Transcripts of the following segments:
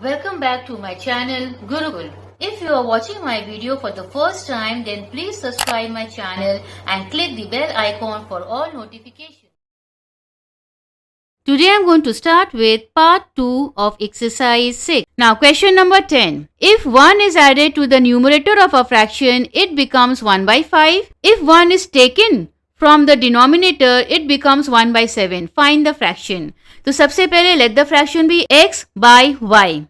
Welcome back to my channel Gurukul. If you are watching my video for the first time, then please subscribe my channel and click the bell icon for all notifications. Today I am going to start with part 2 of exercise 6. Now question number 10. If 1 is added to the numerator of a fraction, it becomes 1 by 5. If 1 is taken from the denominator, it becomes 1 by 7. Find the fraction. तो सबसे पहले let the fraction be x by y.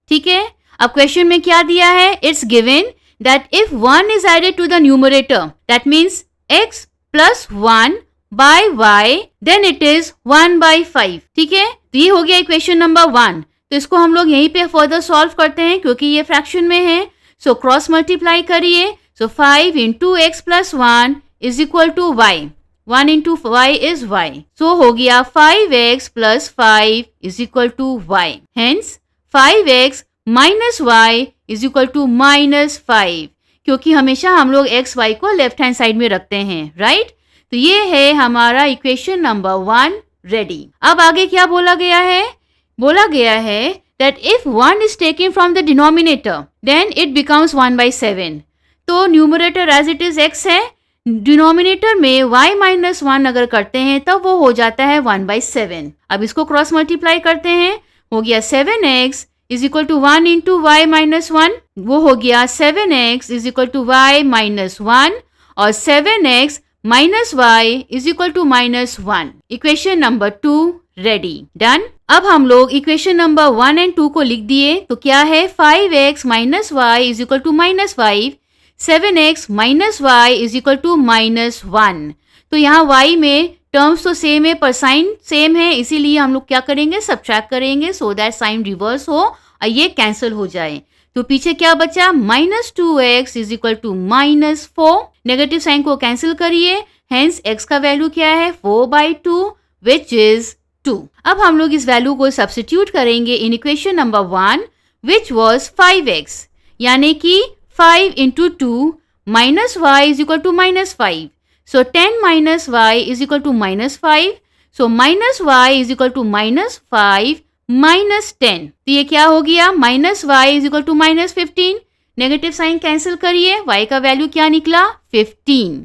ठीक है, अब question में क्या दिया है? It's given that if 1 is added to the numerator, that means x plus 1 by y, then it is 1 by 5. ठीक है, तो ये हो गया इक्वेशन नंबर 1. तो इसको हम लोग यहीं पे फर्दर सॉल्व करते हैं क्योंकि ये फ्रैक्शन में है. सो क्रॉस मल्टीप्लाई करिए. So 5 into x plus 1 is equal to y. 1 into y is y. So हो गया 5x plus 5 is equal to y. Hence 5x minus y is equal to minus 5. क्योंकि हमेशा हम लोग x y को left hand side में रखते हैं, राइट? तो ये है हमारा इक्वेशन नंबर 1 रेडी. अब आगे क्या बोला गया है? बोला गया है that if 1 is taken from the denominator, then it becomes 1 by 7. तो numerator as it is x है, डिनोमिनेटर में y माइनस 1 अगर करते हैं तब वो हो जाता है 1 by 7. अब इसको क्रॉस मल्टीप्लाई करते हैं. हो गया 7x is equal to 1 into y minus 1. वो हो गया 7x is equal to y minus 1 और 7x minus y is equal to minus 1. Equation number 2 ready. Done. अब हम लोग इक्वेशन नंबर 1 एंड 2 को लिख दिए. तो क्या है? 5x minus y is equal to minus 5. 7x minus y is equal to minus 1. तो यहाँ y में टर्म्स तो सेम है पर साइन सेम है, इसीलिए हम लोग क्या करेंगे? सब्ट्रैक्ट करेंगे सो दैट साइन रिवर्स हो और ये कैंसिल हो जाए. तो पीछे क्या बचा? Minus 2x is equal to minus 4. Negative sign को कैंसिल करिए. हेंस x का वैल्यू क्या है? 4/2 विच इज 2. अब हम लोग इस वैल्यू को सब्स्टिट्यूट करेंगे in equation number 1 which was 5x, यानी कि 5 into 2 minus y is equal to minus 5. So 10 minus y is equal to minus 5. So minus y is equal to minus 5 minus 10. तो ये क्या हो गया? Minus y is equal to minus 15. Negative sign cancel करिए. y का value क्या निकला? 15.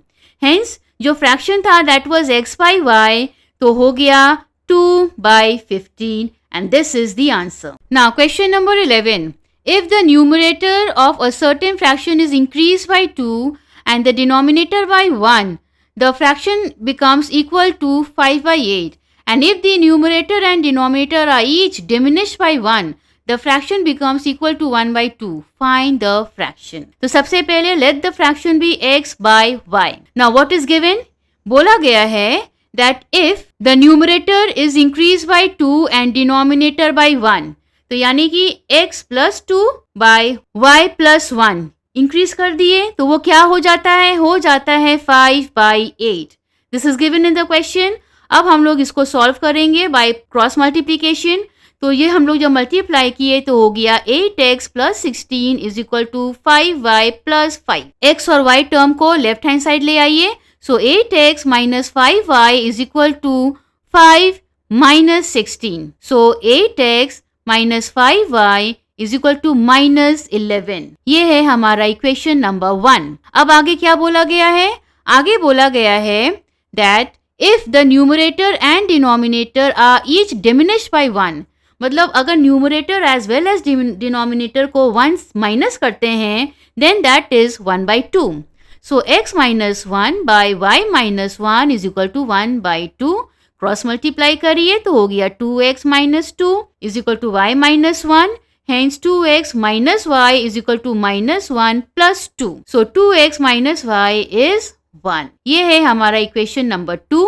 Hence जो फ्रैक्शन था that was x by y, तो हो गया 2 by 15 and this is the answer. Now question number 11. If the numerator of a certain fraction is increased by 2 and the denominator by 1, the fraction becomes equal to 5 by 8. And if the numerator and denominator are each diminished by 1, the fraction becomes equal to 1 by 2. Find the fraction. तो सबसे पहले let the fraction be x by y. Now what is given? बोला गया है that if the numerator is increased by 2 and denominator by 1, तो यानी कि x plus 2 by y plus 1 increase कर दिए तो वो क्या हो जाता है? हो जाता है 5 by 8. This is given in the question. अब हम लोग इसको सॉल्व करेंगे बाय क्रॉस मल्टीप्लीकेशन. तो ये हम लोग जब मल्टीप्लाई किए तो हो गया 8x plus 16 is equal to 5y plus 5. x और y टर्म को लेफ्ट हैंड साइड ले आइए. So 8x minus 5y is equal to 5 minus 16. So 8x minus 5y is equal to minus 11. ये है हमारा इक्वेशन नंबर 1. अब आगे क्या बोला गया है? आगे बोला गया है that if the numerator and denominator are each diminished by 1, मतलब अगर numerator as well as denominator को 1 माइनस करते हैं then that is 1/2. So x minus 1 by y minus 1 is equal to 1/2. Cross multiply करिए तो हो गया 2x minus 2 is equal to y minus 1. Hence 2x minus y is equal to minus 1 plus 2. So 2x minus y is 1. ये है हमारा equation number 2.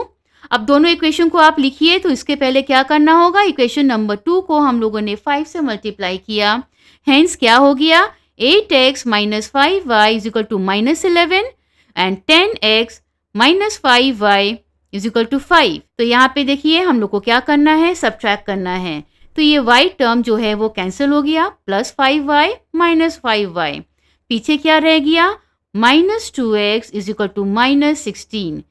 अब दोनों equation को आप लिखिए. तो इसके पहले क्या करना होगा? इक्वेशन नंबर 2 को हम लोगों ने 5 से मल्टीप्लाई किया. हेंस क्या हो गया? 8x minus 5y is equal to minus 11 and 10x minus 5y is equal to 5. तो यहाँ पे देखिए हम लोग को क्या करना है? सब्ट्रैक्ट करना है. तो ये y टर्म जो है वो कैंसिल हो गया. Plus 5y minus 5y. पीछे क्या रह गया? Minus 2x is equal to minus 16.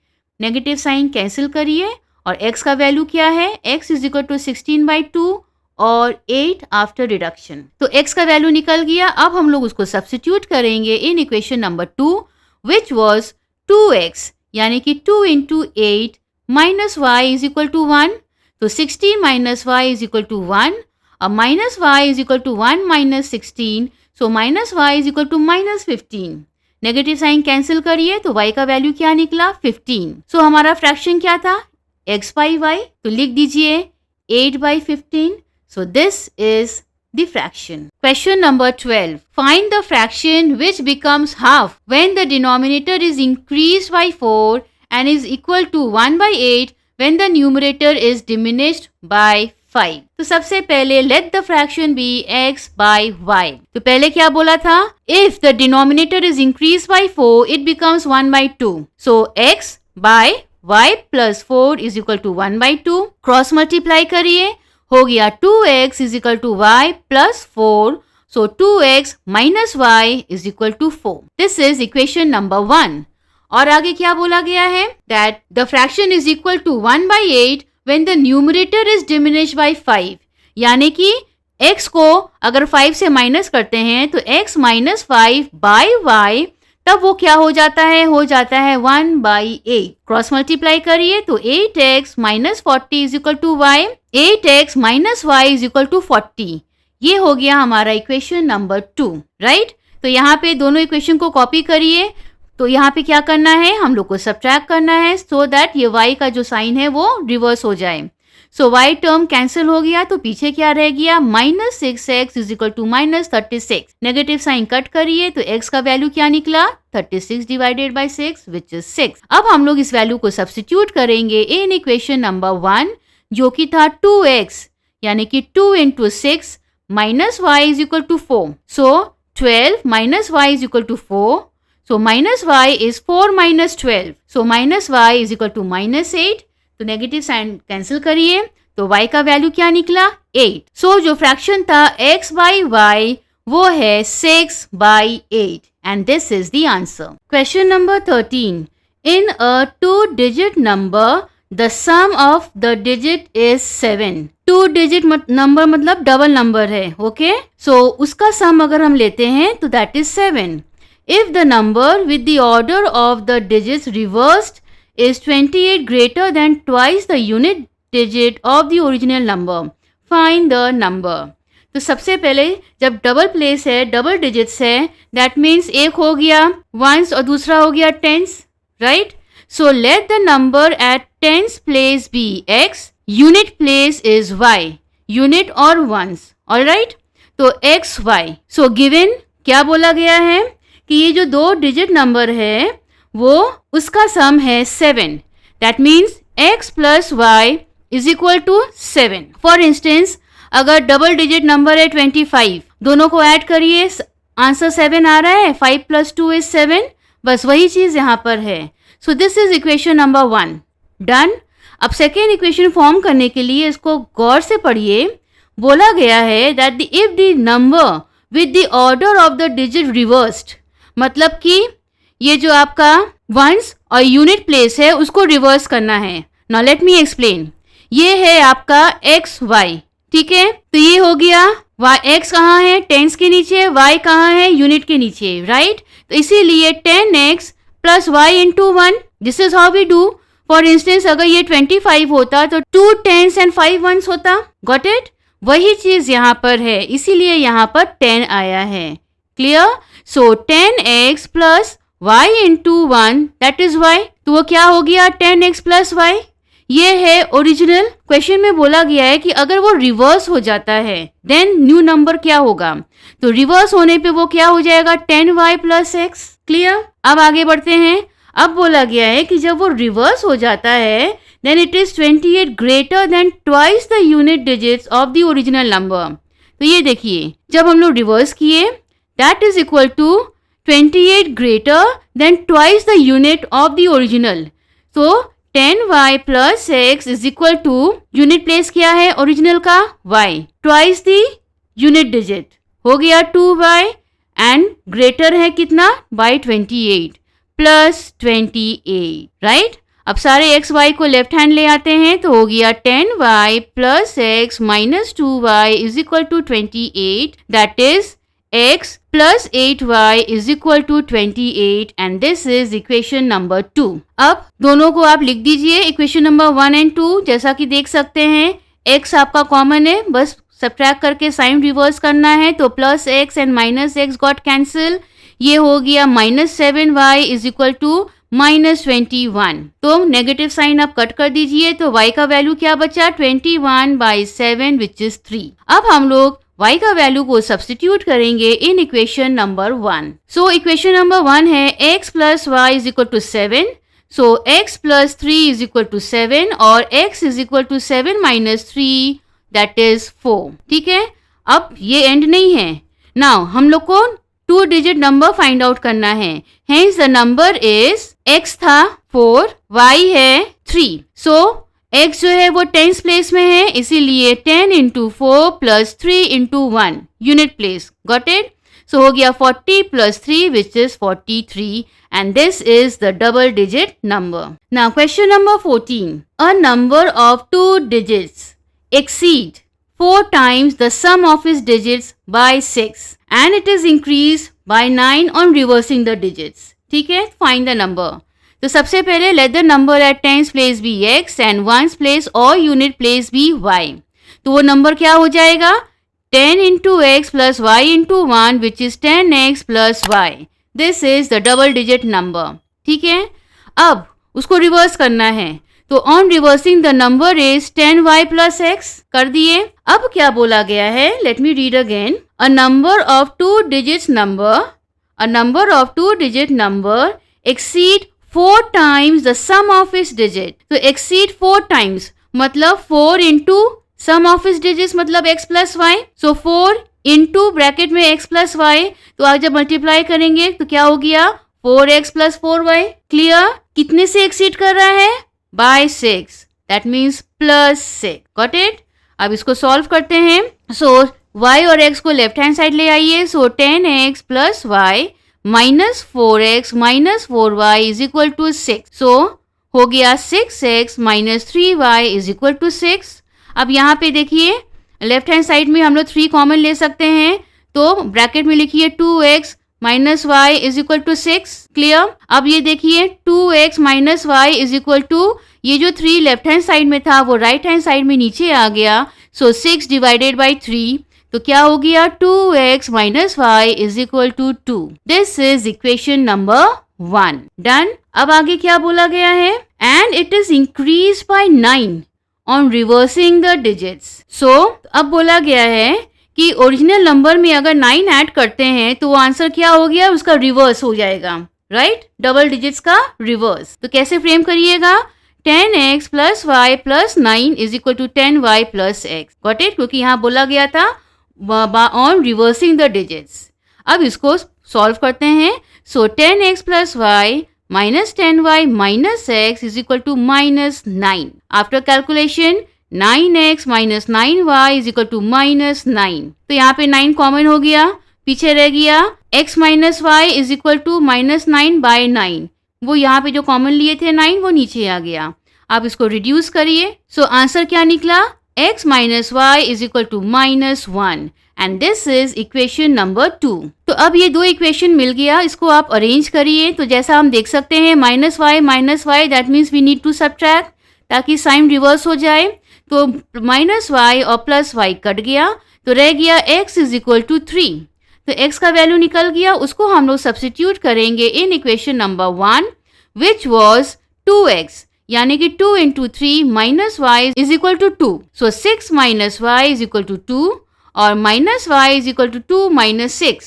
Negative sign cancel करिए और x का वैल्यू क्या है? x इज इक्वल टू 16/2 और 8 आफ्टर रिडक्शन। तो x का वैल्यू निकल गया। अब हम लोग उसको सब्स्टिट्यूट करेंगे in equation number 2 which was 2x, यानी कि 2 into 8 minus y is equal to 1। तो 16 minus y is equal to 1। अब minus y is equal to 1 minus 16, so minus y is equal to minus 15। Negative sign cancel करिए तो y का value क्या निकला 15। सो हमारा फ्रैक्शन क्या था x बाई y, तो लिख दीजिए 8 by 15. So this is the fraction. Question number 12. Find the fraction which becomes half when the denominator is increased by 4 and is equal to 1 by 8 when the numerator is diminished by 5. तो सबसे पहले let the fraction be x by y. तो पहले क्या बोला था? If the denominator is increased by 4, it becomes 1 by 2. So x by y plus 4 is equal to 1 by 2. Cross multiply करिए, हो गया 2x is equal to y plus 4. So 2x minus y is equal to 4. This is equation number 1. और आगे क्या बोला गया है? That the fraction is equal to 1 by 8 when the numerator is diminished by 5. यानी कि x को अगर 5 से माइनस करते हैं तो x minus 5 by y, तब वो क्या हो जाता है? हो जाता है 1 by 8. क्रॉस मल्टीप्लाई करिए तो 8x minus 40 is equal to y. 8x minus y is equal to 40. ये हो गया हमारा इक्वेशन नंबर 2, राइट? तो यहाँ पे दोनों इक्वेशन को कॉपी करिए। तो यहाँ पे क्या करना है? हम लोग को सब्ट्रैक्ट करना है सो दैट ये y का जो साइन है वो रिवर्स हो जाए। सो y टर्म कैंसिल हो गया तो पीछे क्या रह गया? Minus 6x is equal to minus 36। Negative sign cut करिए तो x का वैल्यू क्या निकला? 36 डिवाइडेड बाई 6 विच इज 6। अब हम लोग इस वैल्यू को सब्स्टिट्यूट करेंगे इन इक्वेशन नंबर 1 जो कि था 2x, यानी कि 2 into 6 minus y is equal to 4। So 12 minus y is equal to 4. So minus y is 4 minus 12. So minus y is equal to minus 8. तो नेगेटिव साइन कैंसिल करिए तो y का value क्या निकला? 8. So जो fraction था x by y वो है 6 by 8 and this is the answer. Question number 13. In a 2-digit number, the sum of the digit is 7. 2-digit number मतलब डबल नंबर है, ओके? So उसका सम अगर हम लेते हैं तो that is 7. If the number with the order of the digits reversed is 28 greater than twice the unit digit of the original number, find the number. तो सबसे पहले जब डबल प्लेस है, डबल डिजिट्स है, that means एक हो गया ones और दूसरा हो गया tens, right? So let the number at tens place be x, unit place is y, unit और ones, alright? तो x y. So given क्या बोला गया है कि ये जो 2 डिजिट नंबर है वो उसका सम है 7. That means x plus y is equal to 7. For instance अगर डबल डिजिट नंबर है 25, दोनों को ऐड करिए, आंसर 7 आ रहा है, 5 प्लस 2 इज 7. बस वही चीज यहाँ पर है. So this is equation number 1 done. अब सेकेंड इक्वेशन फॉर्म करने के लिए इसको गौर से पढ़िए. बोला गया है that if the number with the order of the digit reversed, मतलब कि ये जो आपका वंस और यूनिट प्लेस है उसको रिवर्स करना है. Now let me explain. ये है आपका एक्स वाई, ठीक है? तो ये हो गया वाई, एक्स कहाँ है? टेंस के नीचे, वाई कहाँ है? यूनिट के नीचे, राइट? तो इसीलिए 10x plus y into 1, this is how we do. For instance अगर ये 25 होता तो 2 10s एंड 5 1s होता. Got it? वही चीज यहाँ पर है, इसीलिए यहाँ पर 10 आया है. Clear? So 10x plus y into 1 that is y. तो वो क्या हो गया? 10x plus y. ये है ओरिजिनल. क्वेश्चन में बोला गया है कि अगर वो रिवर्स हो जाता है देन न्यू नंबर क्या होगा? तो रिवर्स होने पे वो क्या हो जाएगा? 10y plus x. क्लियर? अब आगे बढ़ते हैं. अब बोला गया है कि जब वो रिवर्स हो जाता है then it is 28 greater than twice the unit digits of the original number. तो ये देखिए जब हम लोग रिवर्स किए that is equal to 28 greater than twice the unit of the original. So 10y plus x is equal to unit place क्या है original का? y. Twice the unit digit हो गया 2y and greater है कितना? by 28 plus 28, right? अब सारे x y को लेफ्ट हैंड ले आते हैं तो हो गया 10y plus x minus 2y is equal to 28, that is x plus 8y is equal to 28 and this is equation number 2. अब दोनों को आप लिख दीजिए इक्वेशन नंबर 1 एंड 2. जैसा कि देख सकते हैं x आपका कॉमन है, बस सब्ट्रैक्ट करके साइन रिवर्स करना है तो plus x and minus x got cancel. ये हो गया minus 7y is equal to minus 21. तो नेगेटिव साइन आप कट कर दीजिए तो y का वैल्यू क्या बचा 21/7 विच इज 3. अब हम लोग y का वैल्यू को सब्स्टिट्यूट करेंगे in equation number 1. So equation number 1 है x plus y is equal to 7. So x plus 3 is equal to 7 और x is equal to 7 minus 3 that is 4. ठीक है, अब ये एंड नहीं है. नाउ हम लोग को 2 डिजिट नंबर फाइंड आउट करना है. Hence the number is x था 4, y है 3. सो x जो है वो टेंस प्लेस में है, इसीलिए 10 into 4 plus 3 into 1 unit place. Got it? So हो गया 40 plus 3 which is 43 and this is the double digit number. Now question number 14. A number of 2 digits exceed 4 times the sum of its digits by 6 and it is increased by 9 on reversing the digits. ठीक है, find the number. तो सबसे पहले let the number at tens place be x and ones place और unit place be y. तो वो नंबर क्या हो जाएगा 10 into x plus y into 1 which is 10x plus y. This is the double digit number. ठीक है, अब उसको रिवर्स करना है तो on reversing the number is 10y plus x कर दिए. अब क्या बोला गया है, let me read again. A number of 2 digit number exceed 4 times the sum of its digit. तो exceed 4 times मतलब 4 into sum of its digits मतलब x plus y. So 4 into bracket में x plus y. तो आप जब multiply करेंगे तो क्या हो गया 4x plus 4y. क्लियर? कितने से exceed कर रहा है by 6. That means plus 6. Got it? अब इसको सॉल्व करते हैं. So y और x को लेफ्ट हैंड साइड ले आइए. So 10x plus y minus 4x minus 4y is equal to 6. So हो गया 6x minus 3y is equal to 6. अब यहाँ पे देखिए लेफ्ट हैंड साइड में हम लोग 3 कॉमन ले सकते हैं तो ब्रैकेट में लिखिए 2x minus y is equal to 6. Clear? अब ये देखिए 2x minus y is equal to ये जो 3 लेफ्ट हैंड साइड में था वो राइट हैंड साइड में नीचे आ गया. सो 6 डिवाइडेड बाई 3 तो क्या हो गया 2x minus y is equal to 2. This is equation number 1. Done. अब आगे क्या बोला गया है, and it is increase by 9 on reversing the digits. So अब बोला गया है कि ओरिजिनल नंबर में अगर 9 ऐड करते हैं तो वो आंसर क्या हो गया, उसका रिवर्स हो जाएगा. राइट, डबल डिजिट्स का रिवर्स. तो कैसे फ्रेम करिएगा 10x plus y plus 9 is equal to 10y plus x. Got it? क्योंकि यहाँ बोला गया था ऑन रिवर्सिंग द डिजिट्स. अब इसको सॉल्व करते हैं. So 10x plus y minus 10y minus x is equal to minus 9. After calculation 9x minus 9y is equal to minus 9. तो यहाँ पे 9 कॉमन हो गया, पीछे रह गया x minus y is equal to minus 9 by 9. वो यहाँ पे जो कॉमन लिए थे 9 वो नीचे आ गया. आप इसको रिड्यूस करिए. सो आंसर क्या निकला x minus y is equal to minus 1 and this is equation number 2. तो अब ये दो इक्वेशन मिल गया, इसको आप अरेंज करिए. तो जैसा हम देख सकते हैं minus y that means we need to subtract ताकि साइन रिवर्स हो जाए. तो माइनस वाई और प्लस वाई कट गया तो रह गया x इज इक्वल टू 3. तो x का वैल्यू निकल गया, उसको हम लोग सब्स्टिट्यूट करेंगे in equation number 1 which was 2x यानी कि 2 into 3 minus y is equal to 2. So 6 minus y is equal to 2 और minus y is equal to 2 minus 6.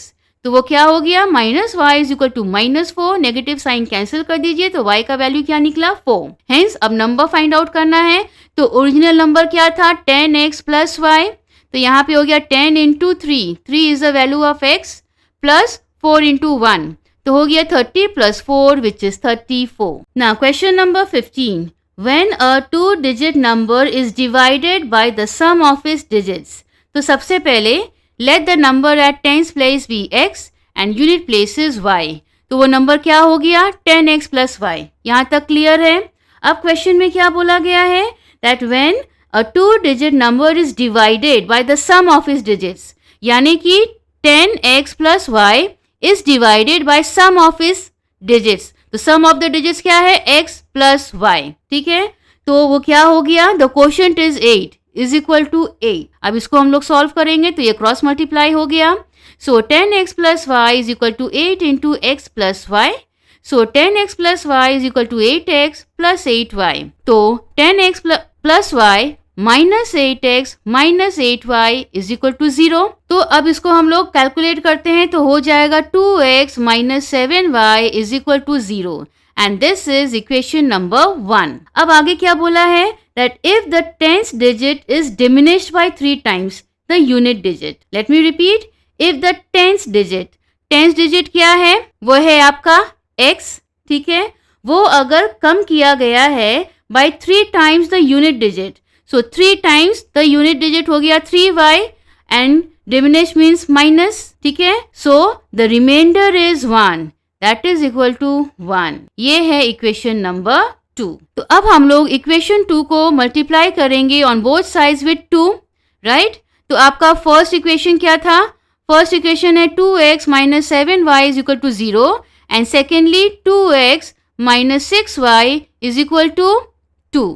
तो वो क्या हो गया minus y is equal to minus 4. Negative sign cancel कर दीजिए तो y का वैल्यू क्या निकला 4. हेंस अब नंबर फाइंड आउट करना है. तो ओरिजिनल नंबर क्या था 10x प्लस वाई. तो यहाँ पे हो गया 10 into 3 is the value of x plus 4 into 1. तो हो गया 30 plus 4 which is 34. Now question number 15. When a 2-digit number is divided by the sum of its digits. तो सबसे पहले let the number at tens place be x and unit place is y. तो वो नंबर क्या हो गया 10x plus y. यहाँ तक क्लियर है. अब क्वेश्चन में क्या बोला गया है, that when a 2-digit number is divided by the sum of its digits, यानी कि 10x plus y is divided by sum of its digits. तो सम ऑफ द डिजिट्स क्या है, x प्लस y, ठीक है। तो वो क्या हो गया, the quotient is 8 is equal to 8। अब इसको हम लोग सॉल्व करेंगे तो ये क्रॉस मल्टीप्लाई हो गया। So 10x plus y is equal to 8 into x plus y। So 10x plus y is equal to 8x plus 8y। तो 10x plus y minus 8x minus 8y is equal to 0। तो अब इसको हम लोग calculate करते हैं तो हो जाएगा 2x minus 7y is equal to 0 and this is equation number 1। अब आगे क्या बोला है, that if the 10th digit is diminished by 3 times the unit digit. Let me repeat, if the 10th digit क्या है, वो है आपका x, ठीक है। वो अगर कम किया गया है by 3 times the unit digit, so 3 times the unit digit हो गया 3y and diminish means minus, ठीक है। So the remainder is 1 that is equal to 1। ये है इक्वेशन नंबर 2। तो अब हम लोग इक्वेशन 2 को मल्टीप्लाई करेंगे on both sides with 2, right. तो आपका फर्स्ट इक्वेशन क्या था, फर्स्ट इक्वेशन है 2x minus 7y is equal to 0 and secondly 2x minus 6y is equal to 2।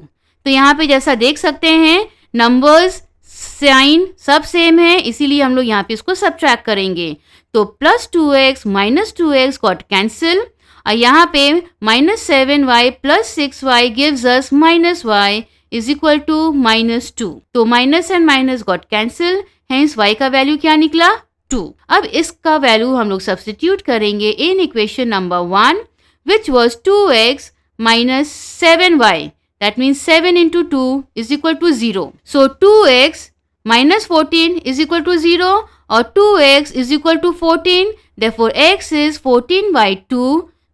तो यहाँ पे जैसा देख सकते हैं नंबर्स साइन सब सेम है, इसीलिए हम लोग यहाँ पे इसको सब्ट्रैक्ट करेंगे। तो plus 2x minus 2x got cancel और यहाँ पे minus 7y plus 6y gives us minus y is equal to minus 2। तो minus and minus got cancel, hence y का वैल्यू क्या निकला, 2। अब इसका वैल्यू हम लोग सब्स्टिट्यूट करेंगे in equation number 1 which was 2x minus 7y, that means 7 into 2 is equal to 0. So 2x minus 14 is equal to 0 or 2x is equal to 14. Therefore x is 14 by 2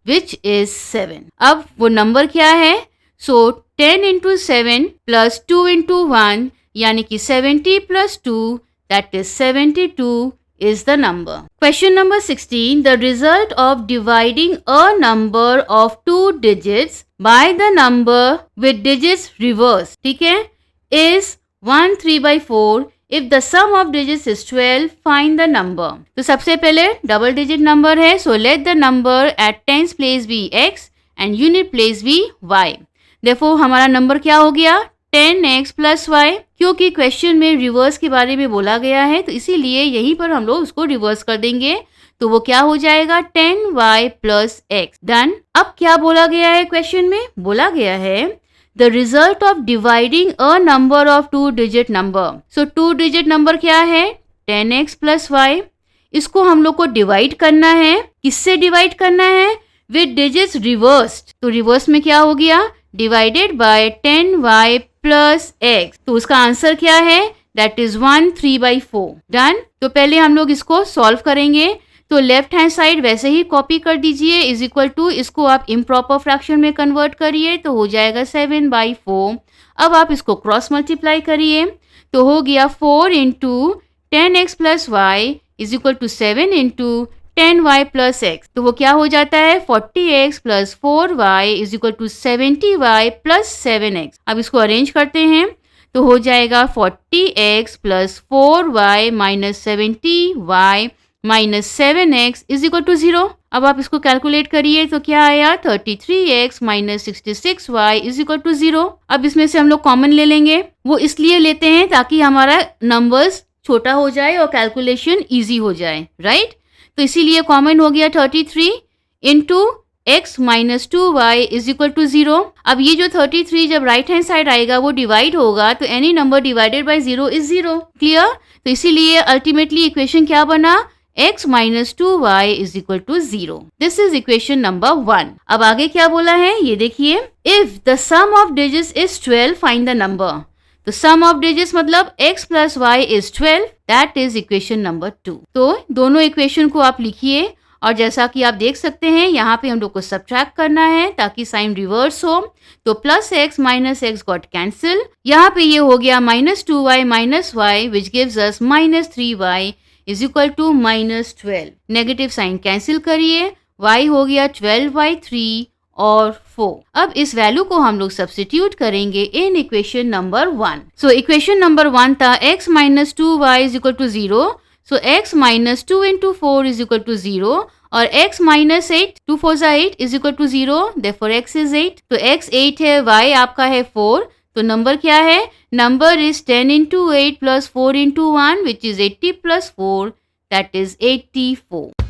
which is 7. अब वो नंबर क्या है, so 10 into 7 plus 2 into 1 यानी कि 70 plus 2 that is 72 is the number. Question number 16. The result of dividing a number of 2 digits by the number with digits reversed, ठीक है, is 1 3/4. If the sum of digits is 12, find the number. तो सबसे पहले double digit number है, so let the number at tens place be x and unit place be y. Therefore हमारा number क्या हो गया, 10x प्लस y। क्योंकि question में रिवर्स के बारे में बोला गया है तो इसीलिए यहीं पर हम लोग उसको रिवर्स कर देंगे, तो वो क्या हो जाएगा 10y प्लस x। डन। अब क्या बोला गया है क्वेश्चन में, बोला गया है the result of dividing a number of 2 digit number. So 2 digit number क्या है 10x प्लस y। इसको हम लोग को डिवाइड करना है, किससे डिवाइड करना है, विद डिजिट्स रिवर्स्ड। तो रिवर्स में क्या हो गया, divided by 10y plus x। तो उसका आंसर क्या है, दैट इज 1 3/4। डन। तो पहले हम लोग इसको सॉल्व करेंगे, तो लेफ्ट हैंड साइड वैसे ही कॉपी कर दीजिए, इज इक्वल टू इसको आप इम्प्रॉपर फ्रैक्शन में कन्वर्ट करिए तो हो जाएगा 7/4। अब आप इसको क्रॉस मल्टीप्लाई करिए तो हो गया 4 into 10x plus y is equal to 7 into 10y plus x। तो वो क्या हो जाता है 40x plus 4y is equal to 70y plus 7x। अब इसको अरेंज करते हैं तो हो जाएगा 40x plus 4y minus 70y minus 7x is equal to 0। अब आप इसको कैलकुलेट करिए तो क्या आया 33x minus 66y is equal to 0। अब इसमें से हम लोग कॉमन ले लेंगे, वो इसलिए लेते हैं ताकि हमारा नंबर्स छोटा हो जाए और कैलकुलेशन इजी हो जाए, राइट। तो इसीलिए कॉमन हो गया 33 into x minus 2y is equal to 0। अब ये जो 33 जब राइट हैंड साइड आएगा वो डिवाइड होगा तो any number divided by 0 is 0। Clear. तो इसीलिए अल्टीमेटली इक्वेशन क्या बना, x minus 2y is equal to 0। This is equation number 1। अब आगे क्या बोला है ये देखिए, if the sum of digits is 12 find the number. तो सम ऑफ डिजिट्स मतलब x plus y is 12, that is equation number 2। तो दोनों इक्वेशन को आप लिखिए और जैसा कि आप देख सकते हैं यहाँ पे हम लोग को सब्ट्रैक्ट करना है ताकि साइन रिवर्स हो। तो plus x minus x got cancel, यहाँ पे ये हो गया minus 2y minus y which gives us minus 3y is equal to minus 12। Negative sign cancel करिए, y हो गया 12/3 और 4। अब इस वैल्यू को हम लोग सब्स्टिट्यूट करेंगे in equation number 1। So equation number 1 था x minus 2y is equal to 0। So x minus 2 into 4 is equal to 0 और x minus 8 2 4 8 is equal to 0। Therefore x is 8। तो x 8 है, y आपका है 4। तो नंबर क्या है? Number is 10 into 8 plus 4 into 1 which is 80 plus 4 that is 84।